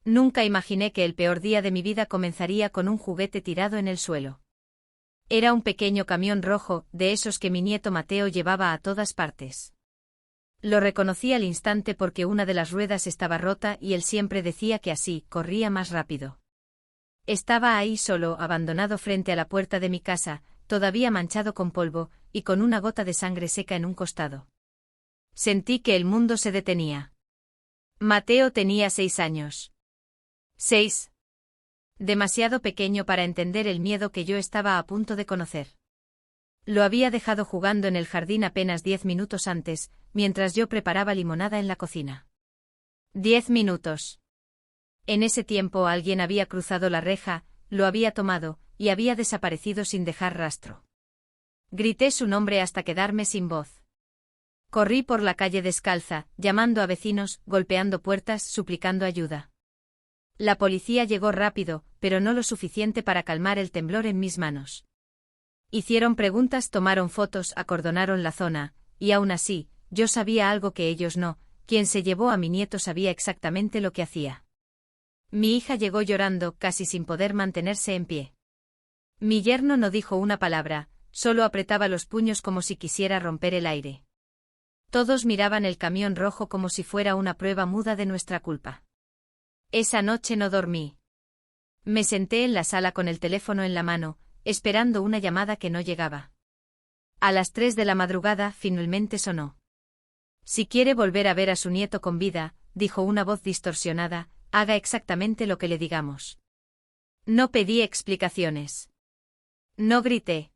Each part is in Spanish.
Nunca imaginé que el peor día de mi vida comenzaría con un juguete tirado en el suelo. Era un pequeño camión rojo, de esos que mi nieto Mateo llevaba a todas partes. Lo reconocí al instante porque una de las ruedas estaba rota y él siempre decía que así corría más rápido. Estaba ahí solo, abandonado frente a la puerta de mi casa, todavía manchado con polvo, y con una gota de sangre seca en un costado. Sentí que el mundo se detenía. Mateo tenía 6 años. 6. Demasiado pequeño para entender el miedo que yo estaba a punto de conocer. Lo había dejado jugando en el jardín apenas 10 minutos antes, mientras yo preparaba limonada en la cocina. 10 minutos. En ese tiempo alguien había cruzado la reja, lo había tomado, y había desaparecido sin dejar rastro. Grité su nombre hasta quedarme sin voz. Corrí por la calle descalza, llamando a vecinos, golpeando puertas, suplicando ayuda. La policía llegó rápido, pero no lo suficiente para calmar el temblor en mis manos. Hicieron preguntas, tomaron fotos, acordonaron la zona, y aún así, yo sabía algo que ellos no, quien se llevó a mi nieto sabía exactamente lo que hacía. Mi hija llegó llorando, casi sin poder mantenerse en pie. Mi yerno no dijo una palabra, solo apretaba los puños como si quisiera romper el aire. Todos miraban el camión rojo como si fuera una prueba muda de nuestra culpa. Esa noche no dormí. Me senté en la sala con el teléfono en la mano, esperando una llamada que no llegaba. A las 3 de la madrugada finalmente sonó. Si quiere volver a ver a su nieto con vida, dijo una voz distorsionada, haga exactamente lo que le digamos. No pedí explicaciones. No grité.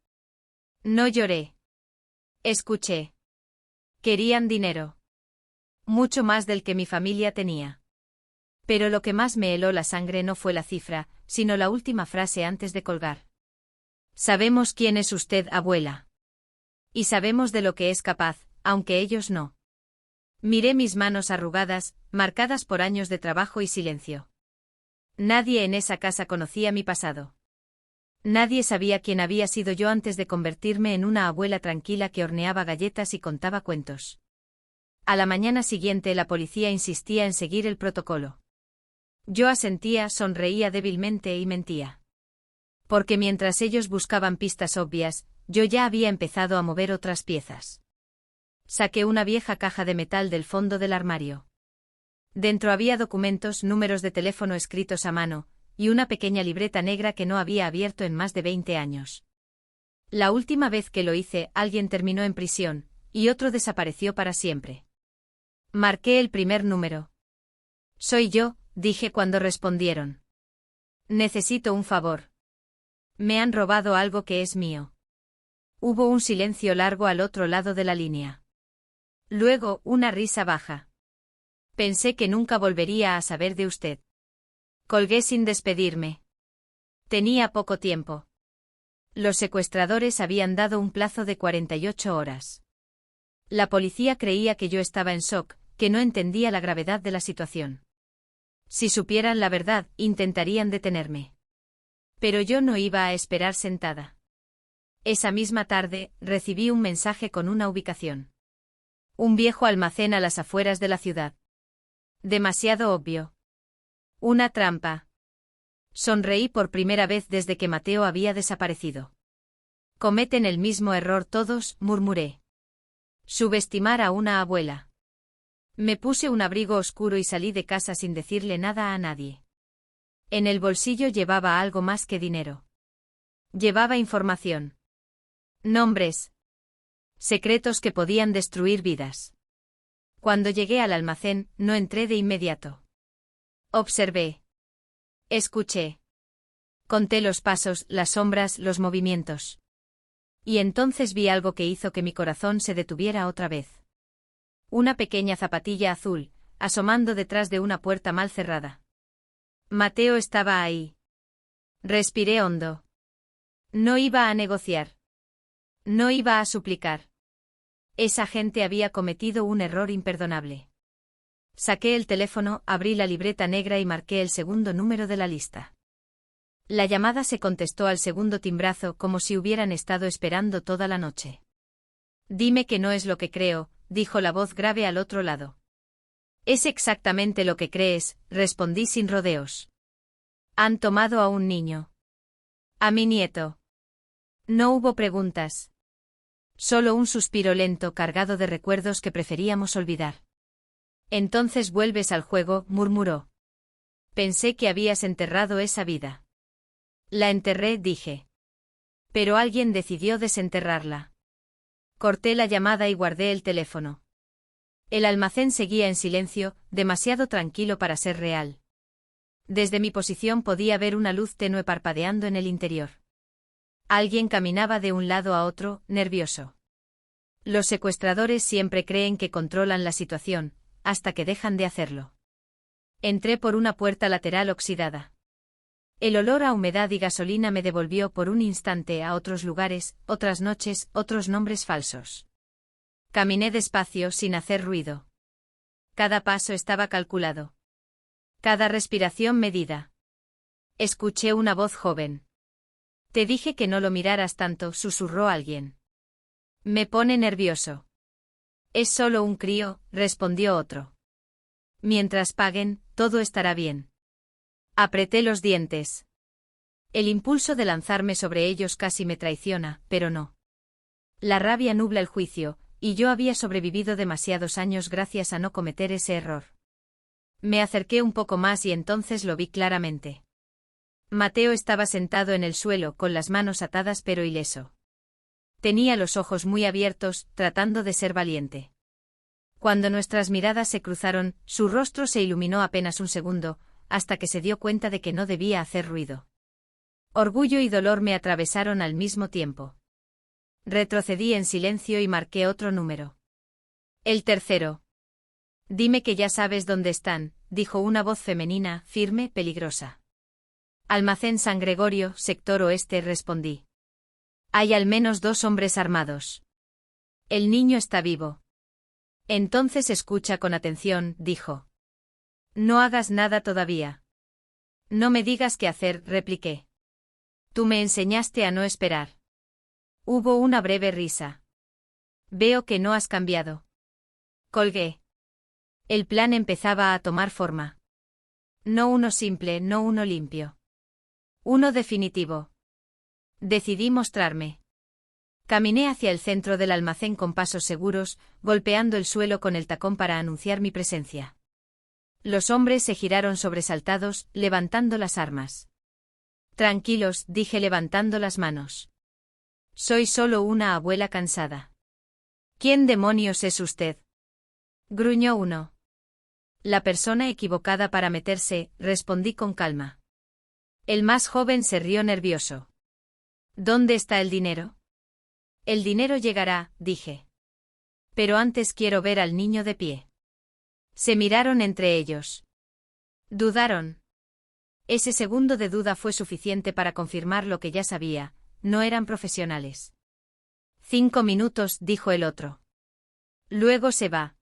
No lloré. Escuché. Querían dinero. Mucho más del que mi familia tenía. Pero lo que más me heló la sangre no fue la cifra, sino la última frase antes de colgar. Sabemos quién es usted, abuela. Y sabemos de lo que es capaz, aunque ellos no. Miré mis manos arrugadas, marcadas por años de trabajo y silencio. Nadie en esa casa conocía mi pasado. Nadie sabía quién había sido yo antes de convertirme en una abuela tranquila que horneaba galletas y contaba cuentos. A la mañana siguiente la policía insistía en seguir el protocolo. Yo asentía, sonreía débilmente y mentía. Porque mientras ellos buscaban pistas obvias, yo ya había empezado a mover otras piezas. Saqué una vieja caja de metal del fondo del armario. Dentro había documentos, números de teléfono escritos a mano, y una pequeña libreta negra que no había abierto en más de 20 años. La última vez que lo hice, alguien terminó en prisión, y otro desapareció para siempre. Marqué el primer número. Soy yo, dije cuando respondieron. Necesito un favor. Me han robado algo que es mío. Hubo un silencio largo al otro lado de la línea. Luego, una risa baja. Pensé que nunca volvería a saber de usted. Colgué sin despedirme. Tenía poco tiempo. Los secuestradores habían dado un plazo de 48 horas. La policía creía que yo estaba en shock, que no entendía la gravedad de la situación. Si supieran la verdad, intentarían detenerme. Pero yo no iba a esperar sentada. Esa misma tarde, recibí un mensaje con una ubicación. Un viejo almacén a las afueras de la ciudad. Demasiado obvio. Una trampa. Sonreí por primera vez desde que Mateo había desaparecido. Cometen el mismo error todos, murmuré. Subestimar a una abuela. Me puse un abrigo oscuro y salí de casa sin decirle nada a nadie. En el bolsillo llevaba algo más que dinero. Llevaba información. Nombres. Secretos que podían destruir vidas. Cuando llegué al almacén, no entré de inmediato. Observé. Escuché. Conté los pasos, las sombras, los movimientos. Y entonces vi algo que hizo que mi corazón se detuviera otra vez. Una pequeña zapatilla azul, asomando detrás de una puerta mal cerrada. Mateo estaba ahí. Respiré hondo. No iba a negociar. No iba a suplicar. Esa gente había cometido un error imperdonable. Saqué el teléfono, abrí la libreta negra y marqué el segundo número de la lista. La llamada se contestó al segundo timbrazo como si hubieran estado esperando toda la noche. Dime que no es lo que creo, dijo la voz grave al otro lado. Es exactamente lo que crees, respondí sin rodeos. Han tomado a un niño. A mi nieto. No hubo preguntas. Solo un suspiro lento cargado de recuerdos que preferíamos olvidar. Entonces vuelves al juego, murmuró. Pensé que habías enterrado esa vida. La enterré, dije. Pero alguien decidió desenterrarla. Corté la llamada y guardé el teléfono. El almacén seguía en silencio, demasiado tranquilo para ser real. Desde mi posición podía ver una luz tenue parpadeando en el interior. Alguien caminaba de un lado a otro, nervioso. Los secuestradores siempre creen que controlan la situación, hasta que dejan de hacerlo. Entré por una puerta lateral oxidada. El olor a humedad y gasolina me devolvió por un instante a otros lugares, otras noches, otros nombres falsos. Caminé despacio sin hacer ruido. Cada paso estaba calculado. Cada respiración medida. Escuché una voz joven. Te dije que no lo miraras tanto, susurró alguien. Me pone nervioso. Es solo un crío, respondió otro. Mientras paguen, todo estará bien. Apreté los dientes. El impulso de lanzarme sobre ellos casi me traiciona, pero no. La rabia nubla el juicio, y yo había sobrevivido demasiados años gracias a no cometer ese error. Me acerqué un poco más y entonces lo vi claramente. Mateo estaba sentado en el suelo con las manos atadas pero ileso. Tenía los ojos muy abiertos, tratando de ser valiente. Cuando nuestras miradas se cruzaron, su rostro se iluminó apenas un segundo, hasta que se dio cuenta de que no debía hacer ruido. Orgullo y dolor me atravesaron al mismo tiempo. Retrocedí en silencio y marqué otro número. El tercero. Dime que ya sabes dónde están, dijo una voz femenina, firme, peligrosa. Almacén San Gregorio, sector oeste, respondí. Hay al menos 2 hombres armados. El niño está vivo. Entonces escucha con atención, dijo. No hagas nada todavía. No me digas qué hacer, repliqué. Tú me enseñaste a no esperar. Hubo una breve risa. Veo que no has cambiado. Colgué. El plan empezaba a tomar forma. No uno simple, no uno limpio. Uno definitivo. Decidí mostrarme. Caminé hacia el centro del almacén con pasos seguros, golpeando el suelo con el tacón para anunciar mi presencia. Los hombres se giraron sobresaltados, levantando las armas. Tranquilos, dije levantando las manos. Soy solo una abuela cansada. ¿Quién demonios es usted? Gruñó uno. La persona equivocada para meterse, respondí con calma. El más joven se rió nervioso. ¿Dónde está el dinero? El dinero llegará, dije. Pero antes quiero ver al niño de pie. Se miraron entre ellos. Dudaron. Ese segundo de duda fue suficiente para confirmar lo que ya sabía. No eran profesionales. 5 minutos, dijo el otro. Luego se va.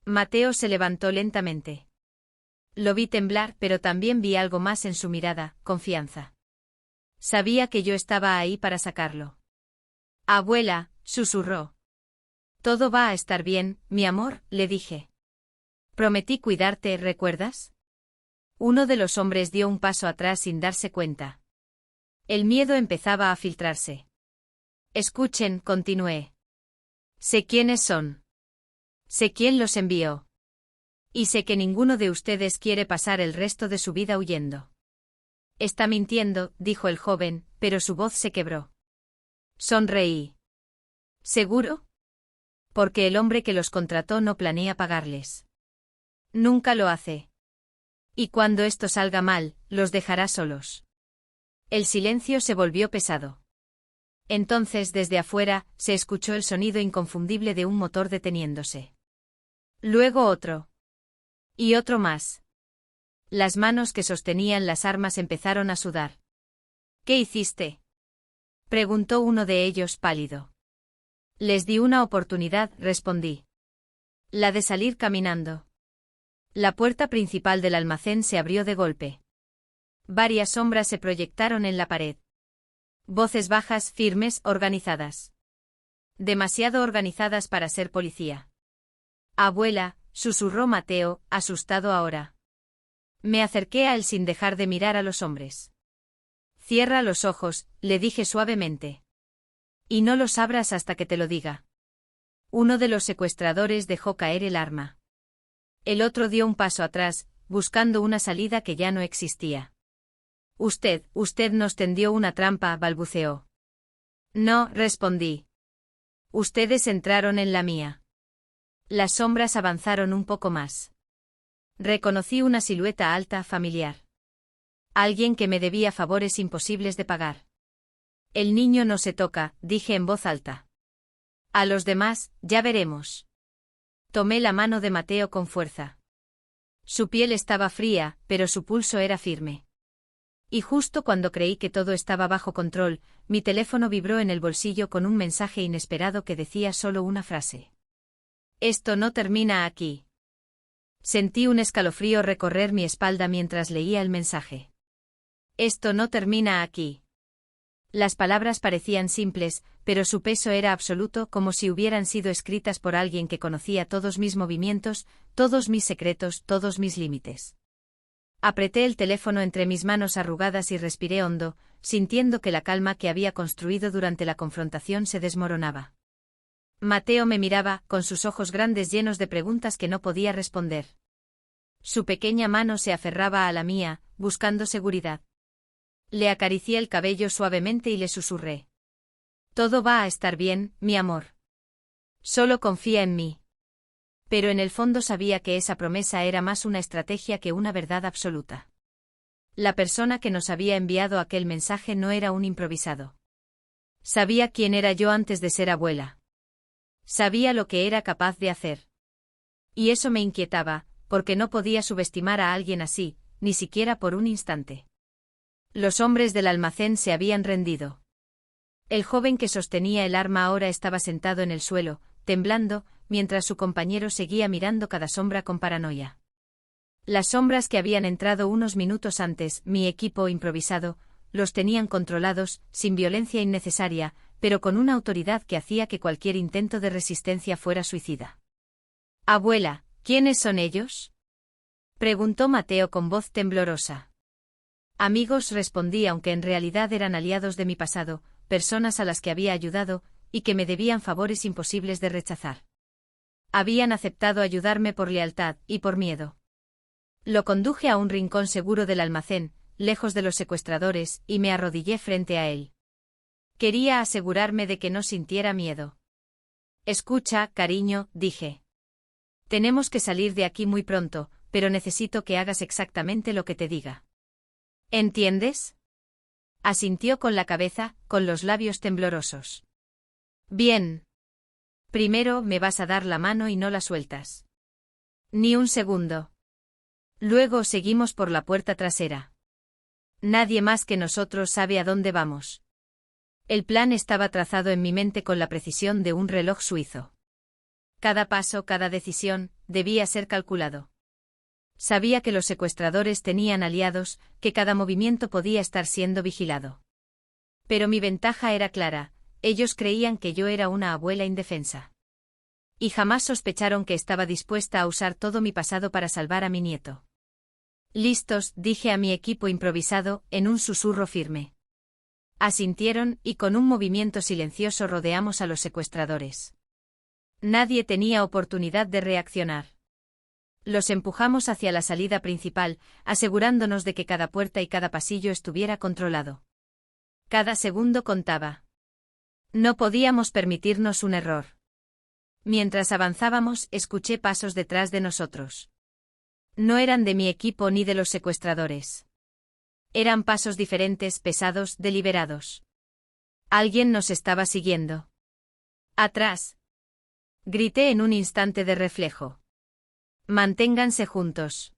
Mateo se levantó lentamente. Lo vi temblar, pero también vi algo más en su mirada, confianza. Sabía que yo estaba ahí para sacarlo. Abuela, susurró. Todo va a estar bien, mi amor, le dije. Prometí cuidarte, ¿recuerdas? Uno de los hombres dio un paso atrás sin darse cuenta. El miedo empezaba a filtrarse. Escuchen, continué. Sé quiénes son. Sé quién los envió. Y sé que ninguno de ustedes quiere pasar el resto de su vida huyendo. Está mintiendo, dijo el joven, pero su voz se quebró. Sonreí. ¿Seguro? Porque el hombre que los contrató no planea pagarles. Nunca lo hace. Y cuando esto salga mal, los dejará solos. El silencio se volvió pesado. Entonces desde afuera, se escuchó el sonido inconfundible de un motor deteniéndose. Luego otro. Y otro más. Las manos que sostenían las armas empezaron a sudar. ¿Qué hiciste? Preguntó uno de ellos pálido. Les di una oportunidad, respondí. La de salir caminando. La puerta principal del almacén se abrió de golpe. Varias sombras se proyectaron en la pared. Voces bajas, firmes, organizadas. Demasiado organizadas para ser policía. Abuela, susurró Mateo, asustado ahora. Me acerqué a él sin dejar de mirar a los hombres. Cierra los ojos, le dije suavemente. Y no los abras hasta que te lo diga. Uno de los secuestradores dejó caer el arma. El otro dio un paso atrás, buscando una salida que ya no existía. Usted nos tendió una trampa, balbuceó. No, respondí. Ustedes entraron en la mía. Las sombras avanzaron un poco más. Reconocí una silueta alta, familiar. Alguien que me debía favores imposibles de pagar. El niño no se toca, dije en voz alta. A los demás, ya veremos. Tomé la mano de Mateo con fuerza. Su piel estaba fría, pero su pulso era firme. Y justo cuando creí que todo estaba bajo control, mi teléfono vibró en el bolsillo con un mensaje inesperado que decía solo una frase. Esto no termina aquí. Sentí un escalofrío recorrer mi espalda mientras leía el mensaje. Esto no termina aquí. Las palabras parecían simples, pero su peso era absoluto, como si hubieran sido escritas por alguien que conocía todos mis movimientos, todos mis secretos, todos mis límites. Apreté el teléfono entre mis manos arrugadas y respiré hondo, sintiendo que la calma que había construido durante la confrontación se desmoronaba. Mateo me miraba, con sus ojos grandes llenos de preguntas que no podía responder. Su pequeña mano se aferraba a la mía, buscando seguridad. Le acaricié el cabello suavemente y le susurré. Todo va a estar bien, mi amor. Solo confía en mí. Pero en el fondo sabía que esa promesa era más una estrategia que una verdad absoluta. La persona que nos había enviado aquel mensaje no era un improvisado. Sabía quién era yo antes de ser abuela. Sabía lo que era capaz de hacer. Y eso me inquietaba, porque no podía subestimar a alguien así, ni siquiera por un instante. Los hombres del almacén se habían rendido. El joven que sostenía el arma ahora estaba sentado en el suelo, temblando, mientras su compañero seguía mirando cada sombra con paranoia. Las sombras que habían entrado unos minutos antes, mi equipo improvisado, los tenían controlados, sin violencia innecesaria, pero con una autoridad que hacía que cualquier intento de resistencia fuera suicida. Abuela, ¿quiénes son ellos? Preguntó Mateo con voz temblorosa. Amigos, respondí, aunque en realidad eran aliados de mi pasado, personas a las que había ayudado, y que me debían favores imposibles de rechazar. Habían aceptado ayudarme por lealtad y por miedo. Lo conduje a un rincón seguro del almacén, lejos de los secuestradores, y me arrodillé frente a él. Quería asegurarme de que no sintiera miedo. Escucha, cariño, dije. Tenemos que salir de aquí muy pronto, pero necesito que hagas exactamente lo que te diga. ¿Entiendes? Asintió con la cabeza, con los labios temblorosos. Bien. Primero me vas a dar la mano y no la sueltas. Ni un segundo. Luego seguimos por la puerta trasera. Nadie más que nosotros sabe a dónde vamos. El plan estaba trazado en mi mente con la precisión de un reloj suizo. Cada paso, cada decisión, debía ser calculado. Sabía que los secuestradores tenían aliados, que cada movimiento podía estar siendo vigilado. Pero mi ventaja era clara. Ellos creían que yo era una abuela indefensa. Y jamás sospecharon que estaba dispuesta a usar todo mi pasado para salvar a mi nieto. Listos, dije a mi equipo improvisado, en un susurro firme. Asintieron, y con un movimiento silencioso rodeamos a los secuestradores. Nadie tenía oportunidad de reaccionar. Los empujamos hacia la salida principal, asegurándonos de que cada puerta y cada pasillo estuviera controlado. Cada segundo contaba. No podíamos permitirnos un error. Mientras avanzábamos, escuché pasos detrás de nosotros. No eran de mi equipo ni de los secuestradores. Eran pasos diferentes, pesados, deliberados. Alguien nos estaba siguiendo. ¡Atrás! Grité en un instante de reflejo. Manténganse juntos.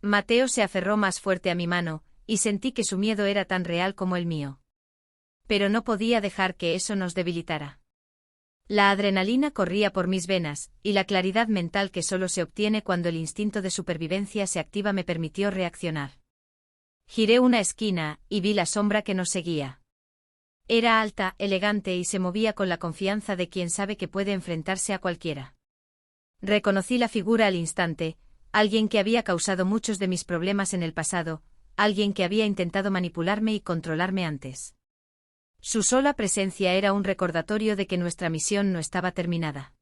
Mateo se aferró más fuerte a mi mano, y sentí que su miedo era tan real como el mío. Pero no podía dejar que eso nos debilitara. La adrenalina corría por mis venas, y la claridad mental que solo se obtiene cuando el instinto de supervivencia se activa me permitió reaccionar. Giré una esquina, y vi la sombra que nos seguía. Era alta, elegante y se movía con la confianza de quien sabe que puede enfrentarse a cualquiera. Reconocí la figura al instante, alguien que había causado muchos de mis problemas en el pasado, alguien que había intentado manipularme y controlarme antes. Su sola presencia era un recordatorio de que nuestra misión no estaba terminada.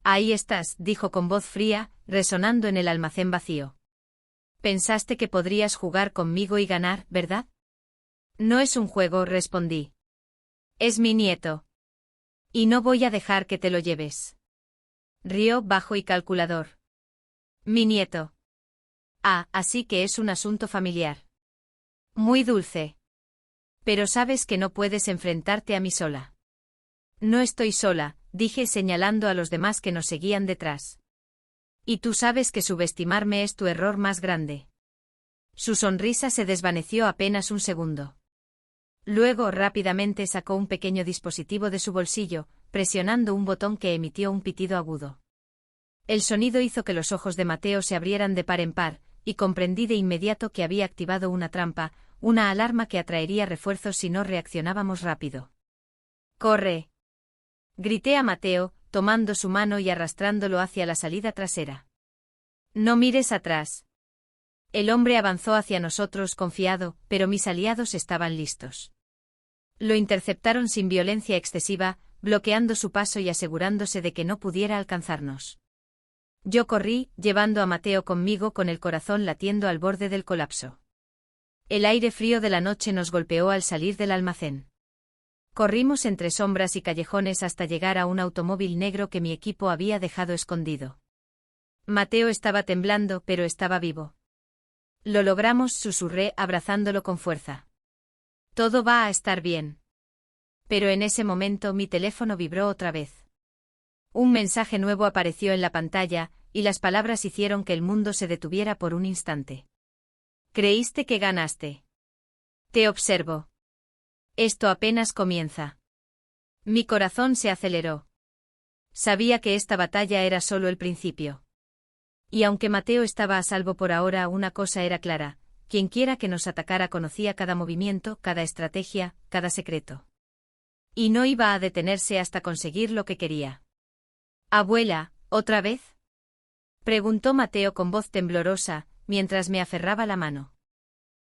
Ahí estás, dijo con voz fría, resonando en el almacén vacío. Pensaste que podrías jugar conmigo y ganar, ¿verdad? No es un juego, respondí. Es mi nieto. Y no voy a dejar que te lo lleves. Rió bajo y calculador. Mi nieto. Ah, así que es un asunto familiar. Muy dulce. Pero sabes que no puedes enfrentarte a mí sola. No estoy sola, dije señalando a los demás que nos seguían detrás. Y tú sabes que subestimarme es tu error más grande. Su sonrisa se desvaneció apenas un segundo. Luego rápidamente sacó un pequeño dispositivo de su bolsillo, presionando un botón que emitió un pitido agudo. El sonido hizo que los ojos de Mateo se abrieran de par en par, y comprendí de inmediato que había activado una trampa, una alarma que atraería refuerzos si no reaccionábamos rápido. ¡Corre! Grité a Mateo, tomando su mano y arrastrándolo hacia la salida trasera. No mires atrás. El hombre avanzó hacia nosotros confiado, pero mis aliados estaban listos. Lo interceptaron sin violencia excesiva, bloqueando su paso y asegurándose de que no pudiera alcanzarnos. Yo corrí, llevando a Mateo conmigo con el corazón latiendo al borde del colapso. El aire frío de la noche nos golpeó al salir del almacén. Corrimos entre sombras y callejones hasta llegar a un automóvil negro que mi equipo había dejado escondido. Mateo estaba temblando, pero estaba vivo. Lo logramos, susurré, abrazándolo con fuerza. Todo va a estar bien. Pero en ese momento mi teléfono vibró otra vez. Un mensaje nuevo apareció en la pantalla, y las palabras hicieron que el mundo se detuviera por un instante. Creíste que ganaste. Te observo. Esto apenas comienza. Mi corazón se aceleró. Sabía que esta batalla era solo el principio. Y aunque Mateo estaba a salvo por ahora, una cosa era clara: quienquiera que nos atacara conocía cada movimiento, cada estrategia, cada secreto. Y no iba a detenerse hasta conseguir lo que quería. «Abuela, ¿otra vez?», preguntó Mateo con voz temblorosa, mientras me aferraba la mano.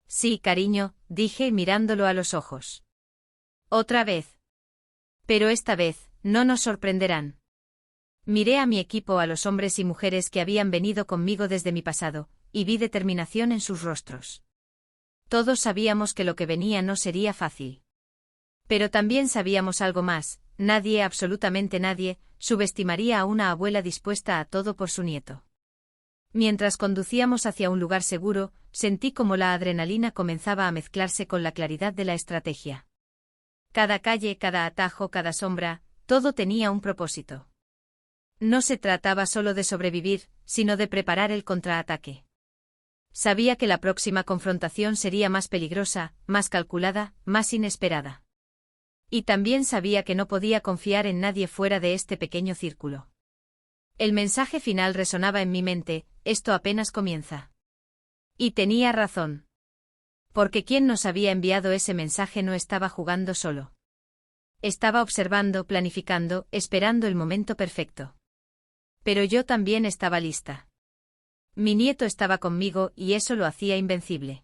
«Sí, cariño», dije mirándolo a los ojos. «Otra vez. Pero esta vez, no nos sorprenderán». Miré a mi equipo, a los hombres y mujeres que habían venido conmigo desde mi pasado, y vi determinación en sus rostros. Todos sabíamos que lo que venía no sería fácil. Pero también sabíamos algo más: nadie, absolutamente nadie, subestimaría a una abuela dispuesta a todo por su nieto. Mientras conducíamos hacia un lugar seguro, sentí como la adrenalina comenzaba a mezclarse con la claridad de la estrategia. Cada calle, cada atajo, cada sombra, todo tenía un propósito. No se trataba solo de sobrevivir, sino de preparar el contraataque. Sabía que la próxima confrontación sería más peligrosa, más calculada, más inesperada. Y también sabía que no podía confiar en nadie fuera de este pequeño círculo. El mensaje final resonaba en mi mente: esto apenas comienza. Y tenía razón. Porque quien nos había enviado ese mensaje no estaba jugando solo. Estaba observando, planificando, esperando el momento perfecto. Pero yo también estaba lista. Mi nieto estaba conmigo y eso lo hacía invencible.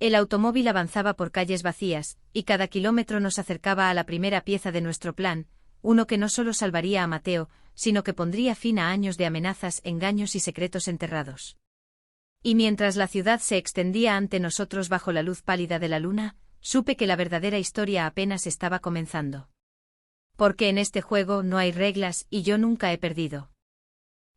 El automóvil avanzaba por calles vacías, y cada kilómetro nos acercaba a la primera pieza de nuestro plan, uno que no solo salvaría a Mateo, sino que pondría fin a años de amenazas, engaños y secretos enterrados. Y mientras la ciudad se extendía ante nosotros bajo la luz pálida de la luna, supe que la verdadera historia apenas estaba comenzando. Porque en este juego no hay reglas y yo nunca he perdido.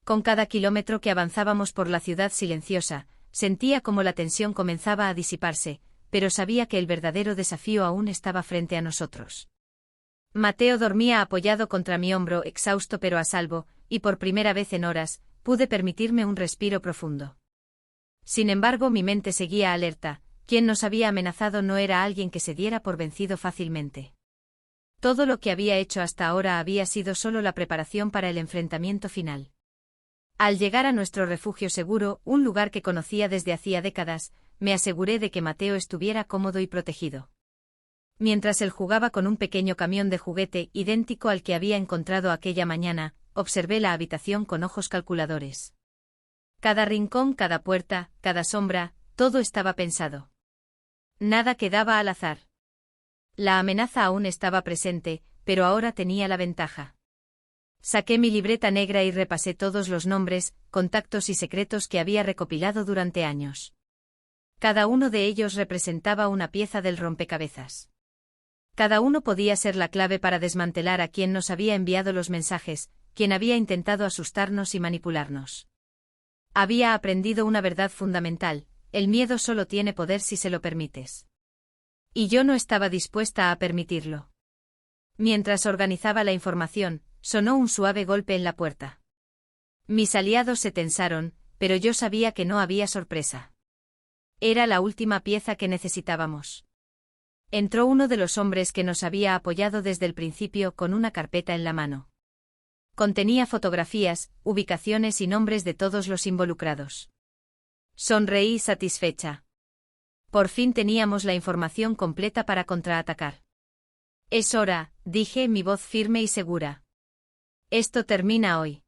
Con cada kilómetro que avanzábamos por la ciudad silenciosa, sentía como la tensión comenzaba a disiparse, pero sabía que el verdadero desafío aún estaba frente a nosotros. Mateo dormía apoyado contra mi hombro, exhausto pero a salvo, y por primera vez en horas, pude permitirme un respiro profundo. Sin embargo, mi mente seguía alerta: quien nos había amenazado no era alguien que se diera por vencido fácilmente. Todo lo que había hecho hasta ahora había sido solo la preparación para el enfrentamiento final. Al llegar a nuestro refugio seguro, un lugar que conocía desde hacía décadas, me aseguré de que Mateo estuviera cómodo y protegido. Mientras él jugaba con un pequeño camión de juguete idéntico al que había encontrado aquella mañana, observé la habitación con ojos calculadores. Cada rincón, cada puerta, cada sombra, todo estaba pensado. Nada quedaba al azar. La amenaza aún estaba presente, pero ahora tenía la ventaja. Saqué mi libreta negra y repasé todos los nombres, contactos y secretos que había recopilado durante años. Cada uno de ellos representaba una pieza del rompecabezas. Cada uno podía ser la clave para desmantelar a quien nos había enviado los mensajes, quien había intentado asustarnos y manipularnos. Había aprendido una verdad fundamental: el miedo solo tiene poder si se lo permites. Y yo no estaba dispuesta a permitirlo. Mientras organizaba la información, sonó un suave golpe en la puerta. Mis aliados se tensaron, pero yo sabía que no había sorpresa. Era la última pieza que necesitábamos. Entró uno de los hombres que nos había apoyado desde el principio con una carpeta en la mano. Contenía fotografías, ubicaciones y nombres de todos los involucrados. Sonreí satisfecha. Por fin teníamos la información completa para contraatacar. Es hora, dije, mi voz firme y segura. Esto termina hoy.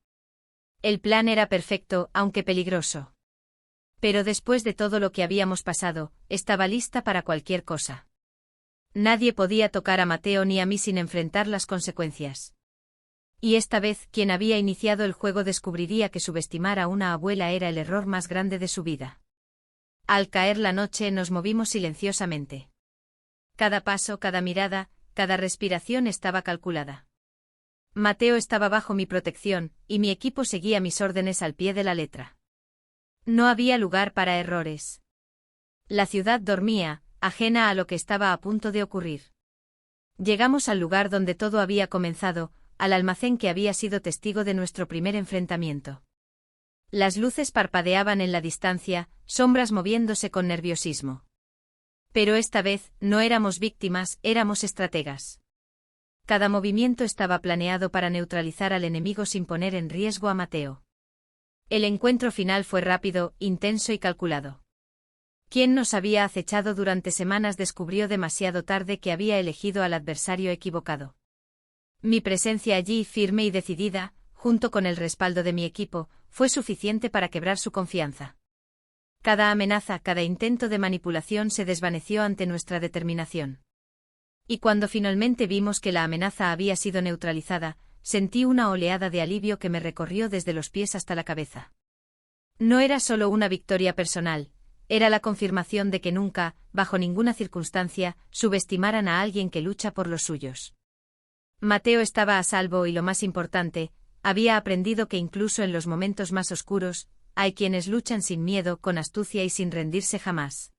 El plan era perfecto, aunque peligroso. Pero después de todo lo que habíamos pasado, estaba lista para cualquier cosa. Nadie podía tocar a Mateo ni a mí sin enfrentar las consecuencias. Y esta vez, quien había iniciado el juego descubriría que subestimar a una abuela era el error más grande de su vida. Al caer la noche nos movimos silenciosamente. Cada paso, cada mirada, cada respiración estaba calculada. Mateo estaba bajo mi protección, y mi equipo seguía mis órdenes al pie de la letra. No había lugar para errores. La ciudad dormía, ajena a lo que estaba a punto de ocurrir. Llegamos al lugar donde todo había comenzado, al almacén que había sido testigo de nuestro primer enfrentamiento. Las luces parpadeaban en la distancia, sombras moviéndose con nerviosismo. Pero esta vez, no éramos víctimas, éramos estrategas. Cada movimiento estaba planeado para neutralizar al enemigo sin poner en riesgo a Mateo. El encuentro final fue rápido, intenso y calculado. Quien nos había acechado durante semanas descubrió demasiado tarde que había elegido al adversario equivocado. Mi presencia allí, firme y decidida, junto con el respaldo de mi equipo, fue suficiente para quebrar su confianza. Cada amenaza, cada intento de manipulación se desvaneció ante nuestra determinación. Y cuando finalmente vimos que la amenaza había sido neutralizada, sentí una oleada de alivio que me recorrió desde los pies hasta la cabeza. No era solo una victoria personal, era la confirmación de que nunca, bajo ninguna circunstancia, subestimaran a alguien que lucha por los suyos. Mateo estaba a salvo y lo más importante, había aprendido que incluso en los momentos más oscuros, hay quienes luchan sin miedo, con astucia y sin rendirse jamás.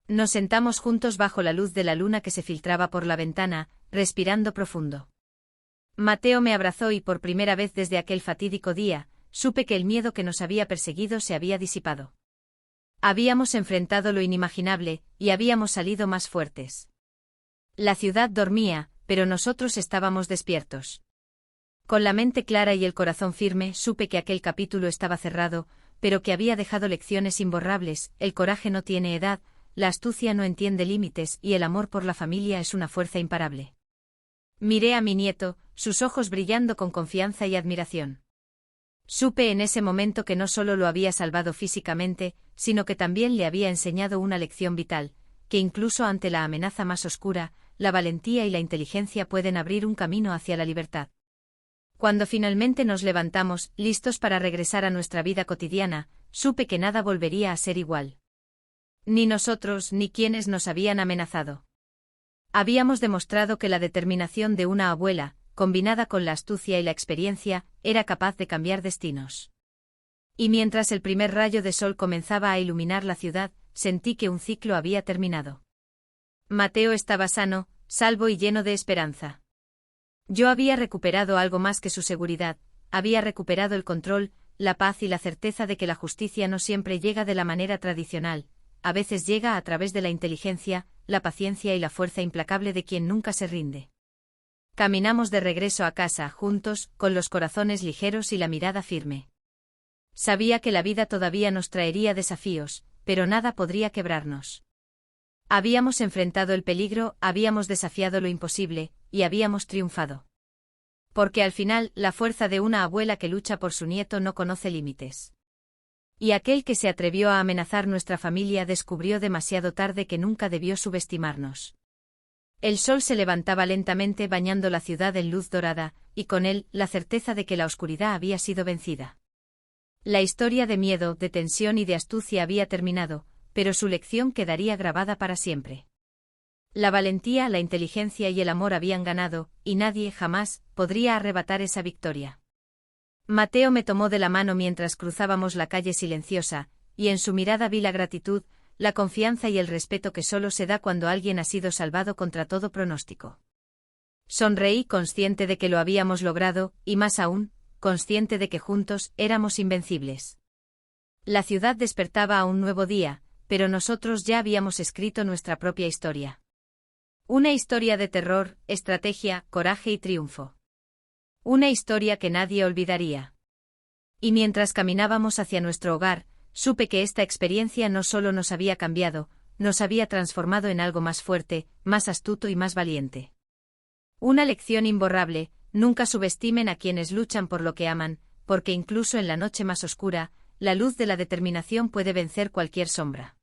Nos sentamos juntos bajo la luz de la luna que se filtraba por la ventana, respirando profundo. Mateo me abrazó y por primera vez desde aquel fatídico día, supe que el miedo que nos había perseguido se había disipado. Habíamos enfrentado lo inimaginable, y habíamos salido más fuertes. La ciudad dormía, pero nosotros estábamos despiertos. Con la mente clara y el corazón firme, supe que aquel capítulo estaba cerrado, pero que había dejado lecciones imborrables. El coraje no tiene edad, la astucia no entiende límites y el amor por la familia es una fuerza imparable. Miré a mi nieto, sus ojos brillando con confianza y admiración. Supe en ese momento que no solo lo había salvado físicamente, sino que también le había enseñado una lección vital, que incluso ante la amenaza más oscura, la valentía y la inteligencia pueden abrir un camino hacia la libertad. Cuando finalmente nos levantamos, listos para regresar a nuestra vida cotidiana, supe que nada volvería a ser igual. Ni nosotros ni quienes nos habían amenazado. Habíamos demostrado que la determinación de una abuela, combinada con la astucia y la experiencia, era capaz de cambiar destinos. Y mientras el primer rayo de sol comenzaba a iluminar la ciudad, sentí que un ciclo había terminado. Mateo estaba sano, salvo y lleno de esperanza. Yo había recuperado algo más que su seguridad, había recuperado el control, la paz y la certeza de que la justicia no siempre llega de la manera tradicional, a veces llega a través de la inteligencia, la paciencia y la fuerza implacable de quien nunca se rinde. Caminamos de regreso a casa juntos, con los corazones ligeros y la mirada firme. Sabía que la vida todavía nos traería desafíos, pero nada podría quebrarnos. Habíamos enfrentado el peligro, habíamos desafiado lo imposible, y habíamos triunfado. Porque al final, la fuerza de una abuela que lucha por su nieto no conoce límites. Y aquel que se atrevió a amenazar nuestra familia descubrió demasiado tarde que nunca debió subestimarnos. El sol se levantaba lentamente bañando la ciudad en luz dorada, y con él, la certeza de que la oscuridad había sido vencida. La historia de miedo, de tensión y de astucia había terminado, pero su lección quedaría grabada para siempre. La valentía, la inteligencia y el amor habían ganado, y nadie, jamás, podría arrebatar esa victoria. Mateo me tomó de la mano mientras cruzábamos la calle silenciosa, y en su mirada vi la gratitud, la confianza y el respeto que solo se da cuando alguien ha sido salvado contra todo pronóstico. Sonreí consciente de que lo habíamos logrado, y más aún, consciente de que juntos éramos invencibles. La ciudad despertaba a un nuevo día, pero nosotros ya habíamos escrito nuestra propia historia. Una historia de terror, estrategia, coraje y triunfo. Una historia que nadie olvidaría. Y mientras caminábamos hacia nuestro hogar, supe que esta experiencia no solo nos había cambiado, nos había transformado en algo más fuerte, más astuto y más valiente. Una lección imborrable: nunca subestimen a quienes luchan por lo que aman, porque incluso en la noche más oscura, la luz de la determinación puede vencer cualquier sombra.